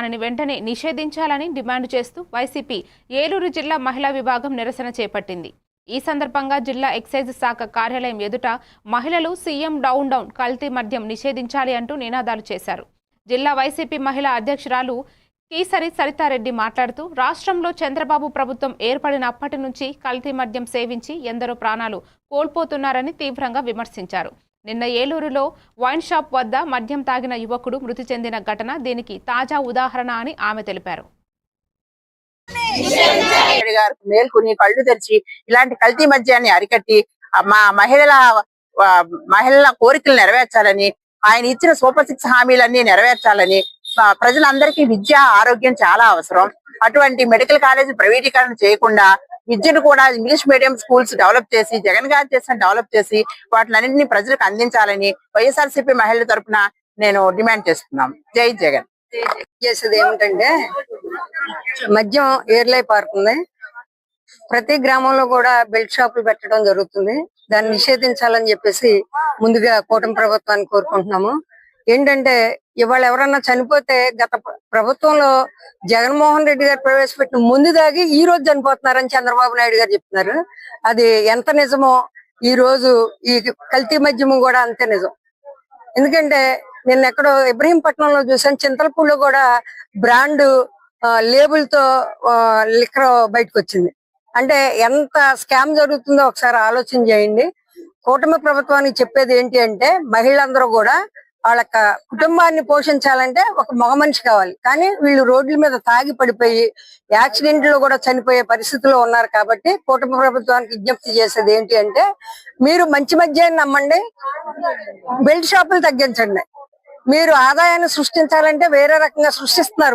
దానిని వెంటనే నిషేధించాలని డిమాండ్ చేస్తూ వైసీపీ ఏలూరు జిల్లా మహిళా విభాగం నిరసన చేపట్టింది. ఈ సందర్భంగా జిల్లా ఎక్సైజ్ శాఖ కార్యాలయం ఎదుట మహిళలు సీఎం డౌన్ డౌన్ కల్తీ మద్యం నిషేధించాలి అంటూ నినాదాలు చేశారు. జిల్లా వైసీపీ మహిళా అధ్యక్షురాలు కీసరి సరితారెడ్డి మాట్లాడుతూ రాష్ట్రంలో చంద్రబాబు ప్రభుత్వం ఏర్పడినప్పటి నుంచి కల్తీ మద్యం సేవించి ఎందరో ప్రాణాలు కోల్పోతున్నారని తీవ్రంగా విమర్శించారు. నిన్న ఏలూరులో వైన్ షాప్ వద్ద మద్యం తాగిన యువకుడు మృతి చెందిన ఘటన దీనికి తాజా ఉదాహరణ అని ఆమె తెలిపారు. మేల్కొని కళ్ళు తెరిచి ఇలాంటి కల్తీ మద్యాన్ని అరికట్టి మా మహిళల కోరికలు నెరవేర్చాలని, ఆయన ఇచ్చిన సూపర్ 6 హామీలన్నీ నెరవేర్చాలని, ప్రజలందరికీ విద్య ఆరోగ్యం చాలా అవసరం. అటువంటి మెడికల్ కాలేజీ ప్రైవేటీకరణ చేయకుండా విద్యను కూడా ఇంగ్లీష్ మీడియం స్కూల్స్ డెవలప్ చేసి, జగన్ గారు చేసిన డెవలప్ చేసి వాటిలన్నింటినీ ప్రజలకు అందించాలని వైఎస్ఆర్సీపీ మహిళల తరఫున నేను డిమాండ్ చేస్తున్నాం. జై జగన్. చేసేది ఏమిటంటే మద్యం ఏర్లై పారుతుంది. ప్రతి గ్రామంలో కూడా బెల్ట్ షాపులు పెట్టడం జరుగుతుంది. దాన్ని నిషేధించాలని చెప్పేసి ముందుగా కూటమి ప్రభుత్వాన్ని కోరుకుంటున్నాము. ఏంటంటే ఇవాళ ఎవరన్నా చనిపోతే గత ప్రభుత్వంలో జగన్మోహన్ రెడ్డి గారు ప్రవేశపెట్టిన ముందు దాగి ఈ రోజు చనిపోతున్నారని చంద్రబాబు నాయుడు గారు చెప్తున్నారు. అది ఎంత నిజమో ఈ రోజు ఈ కల్తీ మద్యము కూడా అంతే నిజం. ఎందుకంటే నిన్న ఎక్కడో ఇబ్రహీంపట్నంలో చూసాను, చింతలపూడిలో కూడా బ్రాండ్ లేబుల్ తో లిక్కర్ బయటకు వచ్చింది. అంటే ఎంత స్కామ్ జరుగుతుందో ఒకసారి ఆలోచన చేయండి. కూటమి ప్రభుత్వానికి చెప్పేది ఏంటి అంటే మహిళలందరూ కూడా వాళ్ళ కుటుంబాన్ని పోషించాలంటే ఒక మగ మనిషి కావాలి. కానీ వీళ్ళు రోడ్ల మీద తాగి పడిపోయి యాక్సిడెంట్ లో కూడా చనిపోయే పరిస్థితిలో ఉన్నారు. కాబట్టి కూటమి ప్రభుత్వానికి విజ్ఞప్తి చేసేది ఏంటి అంటే మీరు మంచి మద్యాన్ని నమ్మండి, బెల్ట్ షాపులు తగ్గించండి. మీరు ఆదాయాన్ని సృష్టించాలంటే వేరే రకంగా సృష్టిస్తున్నారు.